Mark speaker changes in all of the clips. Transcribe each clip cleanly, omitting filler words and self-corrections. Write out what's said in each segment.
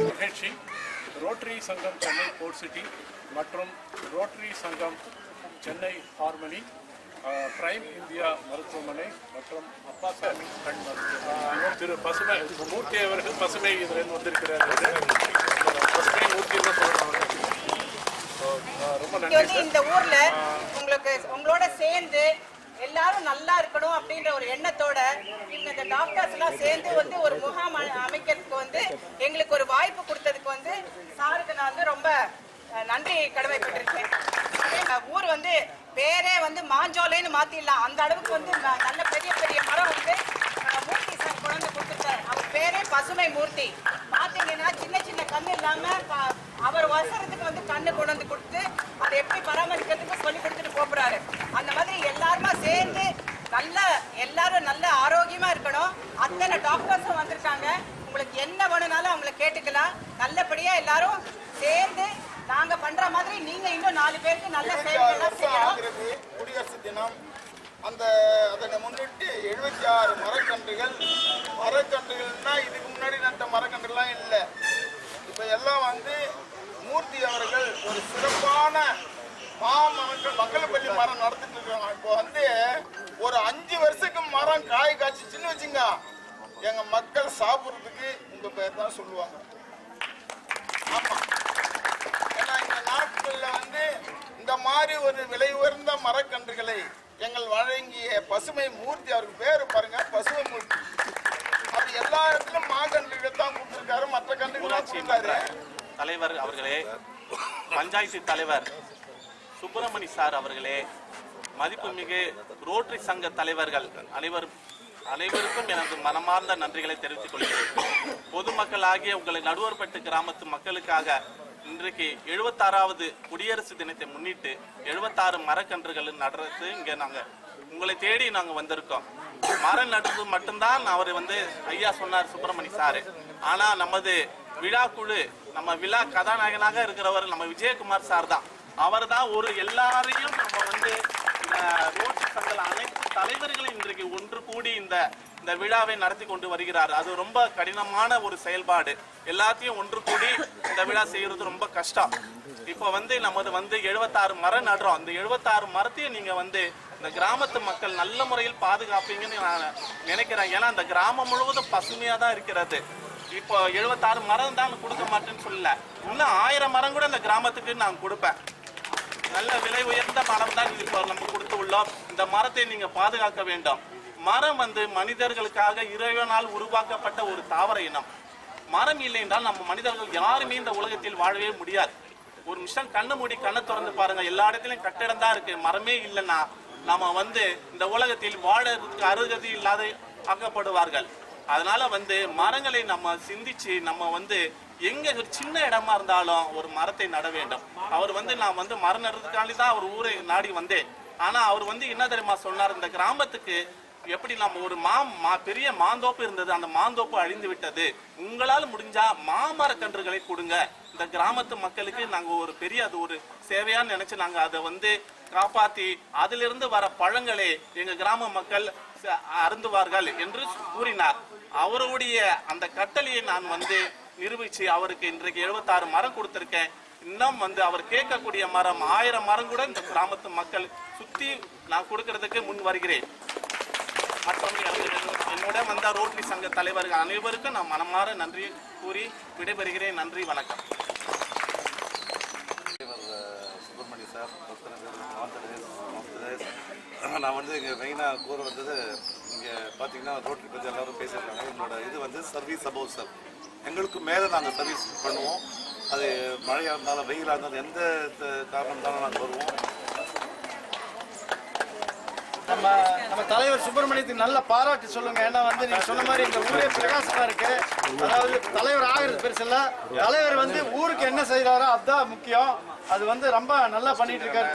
Speaker 1: நிகழ்ச்சி ரோட்டரி சங்கம் Chennai board city மற்றும் ரோட்டரி சங்கம் சென்னை ஹார்மனி, பிரைம் இந்தியா மருத்துவமனை மற்றும் அப்பாசாமி கண் மருத்துவமனை திரு பசுமை மூர்த்தி அவர்கள் பசுமை இதில் வந்திருக்கிறார். பசுமை மூர்த்தி ரொம்ப நன்றி.
Speaker 2: இந்த ஊர்ல உங்களோட சேர்ந்து எல்லாரும் நல்லா இருக்கணும் அப்படின்ற ஒரு எண்ணத்தோட இந்த டாக்டர்ஸ் எல்லாம் சேர்ந்து ஒரு முகாம் அமைக்கிறதுக்கு எங்களுக்கு ஒரு வாய்ப்பு கொடுத்ததுக்கு சாருக்கு நான் ரொம்ப நன்றி கடமைப்பட்டிருக்கேன். ஊர் பேரே மாஞ்சோலைன்னு மாத்திடலாம், அந்த அளவுக்கு நல்ல பெரிய பெரிய மரம் மூர்த்தி சார் கொண்டு கொடுத்துருக்காரு. அவர் பேரே பசுமை மூர்த்தி. பாத்தீங்கன்னா சின்ன சின்ன கண்ணு இல்லாம அவர் வசரத்துக்கு கண்ணு கொண்டு வந்து கொடுத்து அதை எப்படி பராமரிக்கிறதுக்கு சொல்லி கொடுத்துட்டு போறாரு. அந்த மாதிரி எல்லாருமா சேர்ந்து எல்லாரும் நல்ல ஆரோக்கியமா இருக்கணும். அத்தனை டாக்டர்ஸும் வந்திருக்காங்க. உங்களுக்கு என்ன வேணும்னாலும் அவங்களை கேட்டுக்கலாம். நல்லபடியா எல்லாரும் சேர்ந்து நாங்க பண்ற மாதிரி நீங்க இன்னும் 4 பேருக்கு நல்ல சேவைகள் செய்யணும்.
Speaker 3: குடியரசு தினம் அதனை முன்னிட்டு 76 மரக்கன்றுகள்னா இதுக்கு முன்னாடி நட்ட மரக்கன்றுலாம் இல்லை. இப்ப எல்லாம் மூர்த்தி அவர்கள் ஒரு சிறப்பான மக்களப்பள்ளி மரம் நடத்திட்டு இருக்காங்க. இப்போ ஒரு 5 வருஷத்துக்கு மரம் காய் காய்ச்சின்னு வச்சுங்க, எங்க மக்கள் சாப்பிட்றதுக்கு உங்க பேர் தான் சொல்லுவாங்க. ஆமா, ஏன்னா இந்த நாட்கள்ல இந்த மாதிரி ஒரு விலை உயர்ந்த மரக்கன்றுகளை எங்கள் வழங்கிய பசுமை மூர்த்தி, அவருக்கு பேரு பாருங்க, பசுமை மூர்த்தி. அவர் எல்லா இடத்திலும் மாக்கன்றுகள் தான் கொடுத்திருக்காரு, மற்ற கன்றுகள்
Speaker 4: தலைவர் அவர்களே, பஞ்சாயத்து தலைவர் சுப்பிரமணி சார் அவர்களே, மதிப்புமிகு ரோட்டரி சங்க தலைவர்கள் அனைவருக்கும் எனது மனமார்ந்த நன்றிகளை தெரிவித்துக் கொள்கிறேன். பொதுமக்கள் ஆகிய உங்களை நடுவர்பட்டு கிராமத்து மக்களுக்காக இன்றைக்கு 76வது குடியரசு தினத்தை முன்னிட்டு 76 மரக்கன்றுகள் நடுறது இங்கே உங்களை தேடி நாங்கள் வந்திருக்கோம். மரம் நடுறது மட்டும்தான் அவர் ஐயா சொன்னார் சுப்பிரமணி சாரு. ஆனா நமது விழா குழு, நம்ம விழா கதாநாயகனாக இருக்கிறவர் நம்ம விஜயகுமார் சார் தான். அவர் தான் எல்லாரையும் நம்ம ரோட்டரி சங்க அனைத்து தலைவர்களும் இன்றைக்கு ஒன்று கூடி இந்த விழாவை நடத்தி கொண்டு வருகிறார். அது ரொம்ப கடினமான ஒரு செயல்பாடு. எல்லாத்தையும் ஒன்று கூடி இந்த விழா செய்யறது ரொம்ப கஷ்டம். இப்போ நமது 76 மரம் நடுறோம். அந்த 76 மரத்தையும் நீங்க இந்த கிராமத்து மக்கள் நல்ல முறையில் பாதுகாப்பீங்கன்னு நான் நினைக்கிறேன். ஏன்னா அந்த கிராமம் முழுவதும் பசுமையா தான் இருக்கிறது. இப்போ 76 மரம் தான் கொடுக்க மாட்டேன்னு சொல்லல, இன்னும் 1000 மரம் கூட இந்த கிராமத்துக்கு நான் கொடுப்பேன். நல்ல விலை உயர்ந்த மரம் தான் இப்போ நம்ம கொடுத்து உள்ளோம். இந்த மரத்தை நீங்க பாதுகாக்க வேண்டும். மரம் மனிதர்களுக்காக இறைவனால் உருவாக்கப்பட்ட ஒரு தாவர இனம். மரம் இல்லை என்றால் நம்ம மனிதர்கள் யாருமே இந்த உலகத்தில் வாழவே முடியாது. ஒரு நிமிஷம் கண்ணு மூடி கண்ணை திறந்து பாருங்க, எல்லா இடத்துலயும் கட்டிடம் தான் இருக்கு. மரமே இல்லைன்னா நம்ம இந்த உலகத்தில் வாழறதுக்கு அருகதி இல்லாத ஆக்கப்படுவார்கள். அதனால மரங்களை நம்ம சிந்திச்சு நம்ம எங்க ஒரு சின்ன இடமா இருந்தாலும் ஒரு மரத்தை நட வேண்டும். அவர் நான் மரம் நடுறதுக்காண்டி தான் அவர் ஊரை நாடி வந்தேன். ஆனா அவர் என்ன தெரியுமா சொன்னார், இந்த கிராமத்துக்கு எப்படி நம்ம ஒரு பெரிய மாந்தோப்பு இருந்தது, அந்த மாந்தோப்பு அழிந்து விட்டது, உங்களால் முடிஞ்சா மாமரக்கன்றுகளை கொடுங்க. இந்த கிராமத்து மக்களுக்கு நாங்க ஒரு பெரிய அது ஒரு சேவையா நினைச்சு நாங்க அதை காப்பாத்தி அதிலிருந்து வர பழங்களை எங்க கிராம மக்கள் அருந்துவார்கள் என்று கூறினார். அவருடைய அந்த கட்டளையை நான் நிரூபிச்சு அவருக்கு இன்றைக்கு 76 மரம் கொடுத்திருக்கேன். இன்னும் அவர் கேட்கக்கூடிய மரம் 1000 மரம் கூட இந்த கிராமத்து மக்கள் சுத்தி நான் கொடுக்கறதுக்கு முன் வருகிறேன். மற்றும் என்னோட ரோட்டரி சங்க தலைவர்கள் அனைவருக்கும் நான் மனமாற நன்றி கூறி விடைபெறுகிறேன். நன்றி, வணக்கம்.
Speaker 5: சுப்பிரமணி சார், நான் இங்கே மெயினாக கூற வந்தது, இங்கே பார்த்தீங்கன்னா ரோட்டரி பற்றி எல்லாரும் பேசியிருக்காங்க. என்னோட சர்வீஸ் அபோவ் சார். எங்களுக்கு மேலே நாங்கள் சர்வீஸ் பண்ணுவோம். அது மழையாக இருந்தாலும் வெயிலாக இருந்தாலும் எந்த காரணம் தானே நாங்கள் வருவோம்.
Speaker 6: நம்ம தலைவர் சுப்பிரமணியத்துக்கு நல்ல பாராட்டு சொல்லுங்க. ஏன்னா நீங்க சொன்ன மாதிரி இந்த ஊரே பிரகாசமா இருக்கு. அதாவது தலைவர் ஆகிறது பெருசில்ல, தலைவர் ஊருக்கு என்ன செய்யறாரோ அதுதான் முக்கியம். அது ரொம்ப நல்லா பண்ணிட்டு இருக்காரு.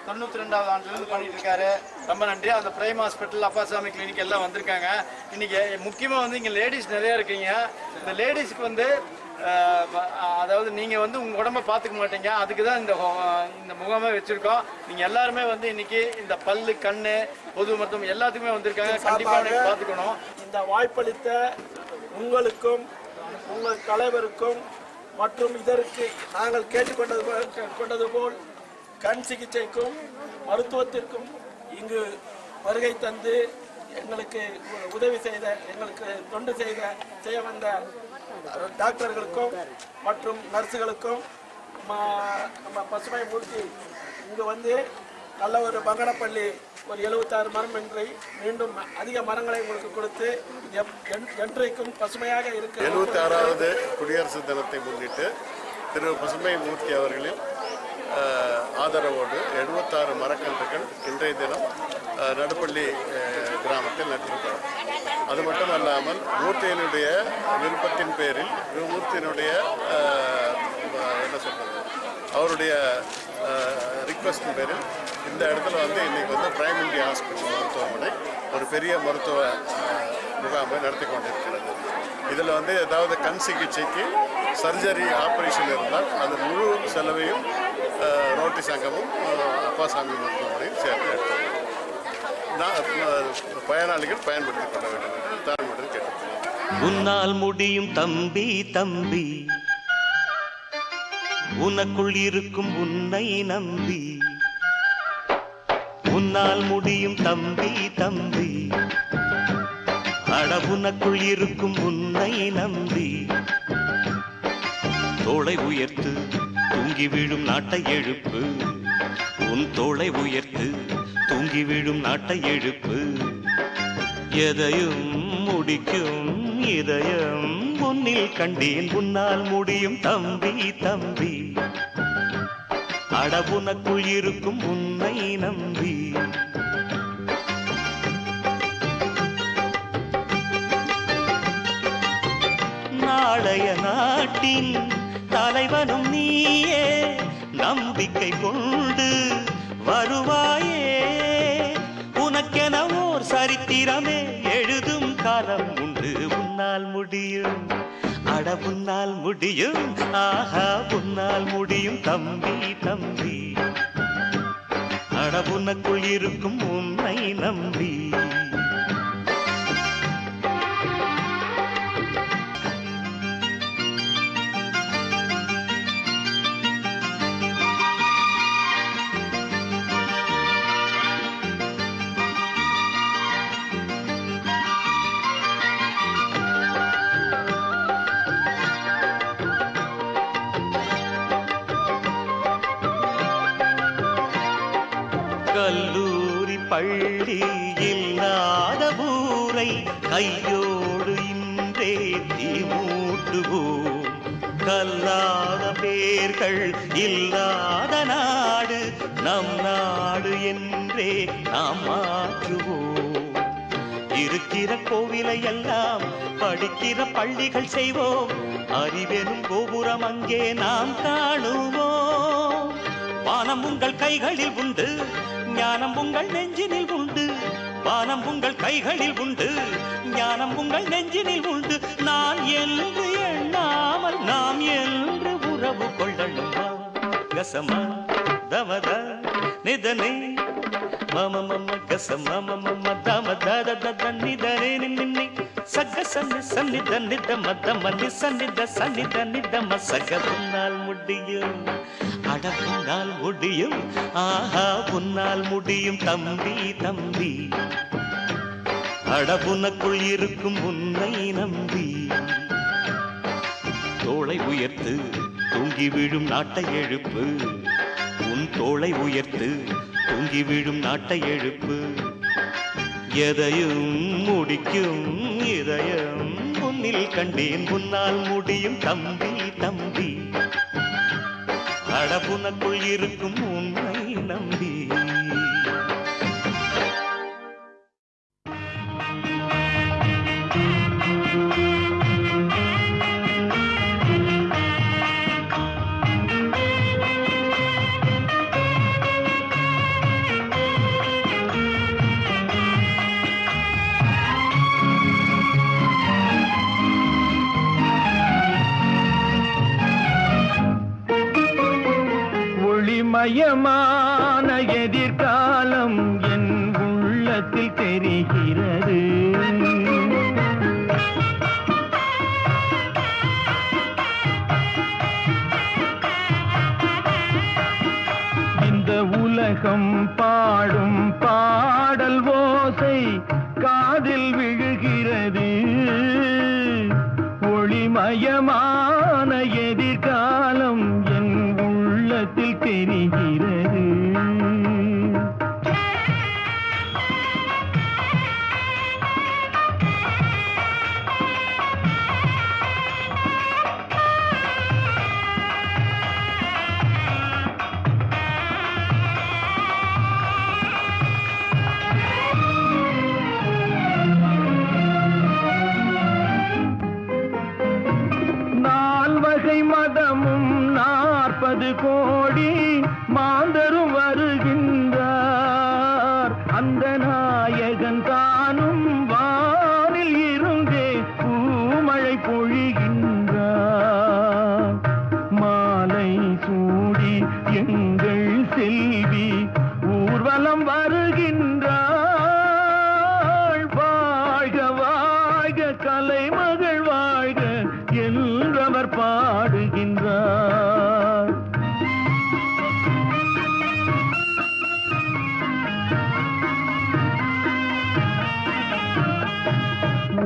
Speaker 6: 92வது ஆண்டுலேருந்து பண்ணிட்டு இருக்காரு. ரொம்ப நன்றி. அந்த பிரைம் ஹாஸ்பிட்டல், அப்பாசாமி கிளினிக் எல்லாம் வந்திருக்காங்க. இன்னைக்கு முக்கியமாக இங்கே லேடிஸ் நிறையா இருக்கீங்க. இந்த லேடிஸ்க்கு அதாவது நீங்கள் வந்து உங்கள் உடம்பை பார்த்துக்க மாட்டீங்க, அதுக்கு தான் இந்த முகாமை வச்சுருக்கோம். நீங்கள் எல்லாருமே வந்து இன்னைக்கு இந்த பல்லு, கண், பொது மருத்துவம் எல்லாத்துக்குமே வந்திருக்காங்க. கண்டிப்பாக பார்த்துக்கணும்.
Speaker 7: இந்த வாய்ப்பளித்த உங்களுக்கும் உங்கள் தலைவருக்கும் மற்றும் இதற்கு நாங்கள் கேட்டுக்கொண்டது போல் கண் சிகிச்சைக்கும் மருத்துவத்திற்கும் இங்கு வருகை தந்து எங்களுக்கு உதவி செய்த, எங்களுக்கு தொண்டு செய்ய வந்த டாக்டர்களுக்கும் மற்றும் நர்ஸுகளுக்கும் நம்ம பசுமை மூர்த்தி இங்கு வந்து நல்ல ஒரு பங்கனப்பள்ளி ஒரு 76 மரம் என்று மீண்டும் அதிக மரங்களை உங்களுக்கு கொடுத்து என்றைக்கும் பசுமையாக இருக்க
Speaker 8: 76வது குடியரசு தினத்தை முன்னிட்டு திரு பசுமை மூர்த்தி அவர்களின் ஆதரவோடு 76 மரக்கன்றுகள் இன்றைய தினம் நடுப்பள்ளி கிராமத்தில் நட்டிருக்கிறோம். அது மட்டுமல்லாமல் மூர்த்தியினுடைய விருப்பத்தின் பேரில் மூர்த்தியினுடைய என்ன சொல்றது, அவருடைய ரிக்வஸ்டின் பேரில் இந்த இடத்துல வந்து இன்னைக்கு வந்து பிரைம் இந்தியா ஹாஸ்பிட்டல் மருத்துவமனை ஒரு பெரிய மருத்துவ முகாமை நடத்தி கொண்டிருக்கிறது. இதில் வந்து ஏதாவது கண் சிகிச்சைக்கு சர்ஜரி ஆப்ரேஷன் இருந்தால் அது முழு செலவையும் ரோட்டரி சங்கமும் அப்பாசாமி மருத்துவமனையும் சேர்த்து எடுத்துள்ளோம். பயனாளிகள் பயன்படுத்திக் கொள்ள வேண்டும் என்று தாழ்மையுடன் கேட்டுக்கொள்கிறேன்.
Speaker 9: உன்னால் முடியும் தம்பி தம்பி, உனக்குள் இருக்கும் உன்னை நம்பி. உன்னால் முடியும் தம்பி தம்பி, அட உனக்குள் இருக்கும் உன்னை நம்பி. தோளை உயர்த்து தூங்கி விழும் நாட்டை எழுப்பு, உன் தோளை உயர்த்து தூங்கி விழும் நாட்டை எழுப்பு. எதையும் முடிக்கும் இதயம் உன்னில் கண்டேன். உன்னால் முடியும் தம்பி தம்பி, அட உனக்குள் இருக்கும் உன்னை நம்பி. நாளைய நாட்டின் தலைவனும் நீயே, நம்பிக்கை கொண்டு வருவாயே. உனக்கென ஓர் சரித்திரமே எழுதும் காலம் உண்டு. உன்னால் முடியும், அட உன்னால் முடியும், ஆஹா உன்னால் முடியும் தம்பி தம்பி, அட உனக்குள் இருக்கும் உன்னை நம்பி. கல்லூரி பள்ளி இல்லாத ஊரை கையோடு இன்றே தீமூட்டுவோம். கல்லாத பேர்கள் இல்லாத நாடு நம் நாடு என்றே நாம் மாற்றுவோம். இருக்கிற கோவிலை எல்லாம் படிக்கிற பள்ளிகள் செய்வோம். அறிவெனும் கோபுரம் அங்கே நாம் காணுவோம். வானம் உங்கள் கைகளில் உண்டு, ஞானம் உங்கள் நெஞ்சினில் உண்டு. வானம் உங்கள் கைகளில் உண்டு, ஞானம் உங்கள் நெஞ்சினில் உண்டு. நான் என்று எண்ணாமல் நாம் என்று உறவு கொள்ளணும். கசமா தமத நிதனே மம மம கசம மம தம தத தத நிதனே நின்னி சக சன்னி சன்னித நித மத மன்னி சன்னித சன்னித நித மசக. உன்னால் முடியும், அட உன்னால் முடியும், ஆஹா உன்னால் முடியும் தம்பி தம்பி, அட உனக்குள் இருக்கும் உன்னை நம்பி. தோளை உயர்த்து தூங்கி விழும் நாட்டை எழுப்பு, உன் தோளை உயர்த்து தூங்கி விழும் நாட்டை எழுப்பு. எதையும் முடிக்கும் இதயம் உன்னில் கண்டேன். உன்னால் முடியும் தம்பி தம்பி, அட உனக்குள் இருக்கும் உன்னை நம்பி. ஒளிமயமான எதிர்காலம் என் உள்ளத்தில் தெரிகிறது. இந்த உலகம் பாடும் பாடல் ஓசை காதில் விழுகிறது. ஒளிமயமான எதிர்காலம் என் உள்ளத்தில் தெரிகிறது. மதமும் 40 கோடி மாந்தரும் வருகின்றார். அந்த நாயகன் தானும் வானில் இருந்தே பூமழை பொழிகின்றார். மாலை சூடி எங்கள் செல்வி ஊர்வலம் வருகின்றாள். வாழ்க வாழ்க கலைமகள் வாழ்க என்றவர் பாடுகின்றார்.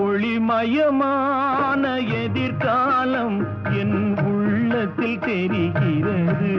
Speaker 9: ஒளிமயமான எதிர்காலம் என் உள்ளத்தில் தெரிகிறது.